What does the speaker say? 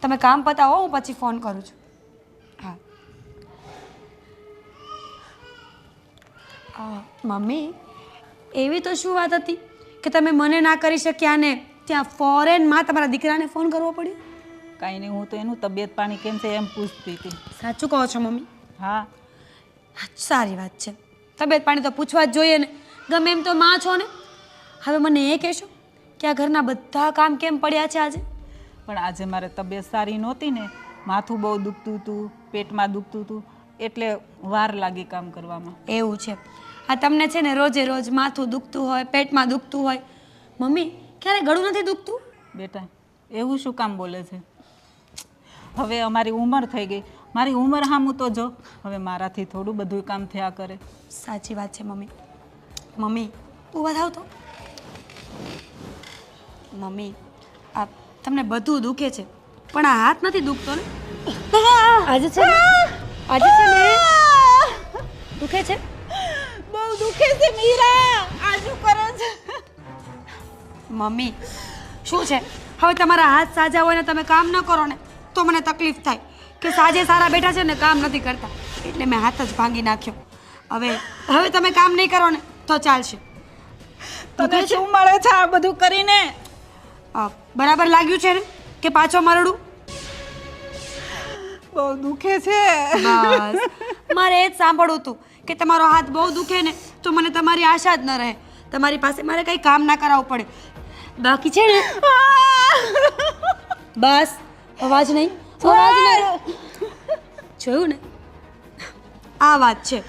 તમે કામ પતાવો, હું પછી ફોન કરું છું. હા મમ્મી, એવી તો શું વાત હતી કે તમે મને ના કરી શક્યા ને ત્યાં ફોરેનમાં તમારા દીકરાને ફોન કરવો પડ્યો? કાંઈ નહીં, હું તો એનું તબિયત પાણી કેમ છે એમ પૂછતી હતી. સાચું કહો છો મમ્મી? હા. સારી વાત છે. તબિયત પાણી તો પૂછવા જ જોઈએ ને, ગમે એમ તો માં છો ને. હવે મને એ કહેશો કે આ ઘરના બધા કામ કેમ પડ્યા છે આજે? પણ આજે મારે તબિયત સારી નહોતી ને, માથું બહુ દુખતું હતું, પેટમાં દુખતું હતું, એટલે વાર લાગી કામ કરવામાં. એવું છે? આ તમને છે ને રોજે રોજ માથું દુખતું હોય, પેટમાં દુખતું હોય, મમ્મી ક્યારે ગળું નથી દુખતું? બેટા એવું શું કામ બોલે છે? હવે અમારી ઉંમર થઈ ગઈ, મારી ઉંમર સામું તો જો, હવે મારાથી થોડું બધું કામ થયા કરે. સાચી વાત છે મમ્મી. મમ્મી ઊભા થાવ તો. મમ્મી આ તમને બધું દુખે છે પણ આ હાથ નથી દુખતો ને? આજે છે ને દુખે છે? બહુ દુખે છે મીરા, આ શું કરો છો? મમ્મી શું છે, હવે તમારા હાથ સાજા હોય ને તમે કામ ન કરો ને તો મને તકલીફ થાય કે સાજે સારા બેઠા છે ને કામ નથી કરતા, એટલે મેં હાથ જ ભાંગી નાખ્યો. હવે તમે કામ નહીં કરો ને તો ચાલશે. તને શું મળે છે આ બધું કરીને? બરાબર લાગ્યું છે ને કે પાછો મરડું? બહુ દુખે છે. બસ મારે એ જ સાંભળવું હતું કે તમારો હાથ બહુ દુખે ને તો મને તમારી આશા જ ન રહે, તમારી પાસે મારે કંઈ કામ ના કરાવવું પડે. બાકી છે ને બસ અવાજ નહીં, જોયું ને? આ વાત છે.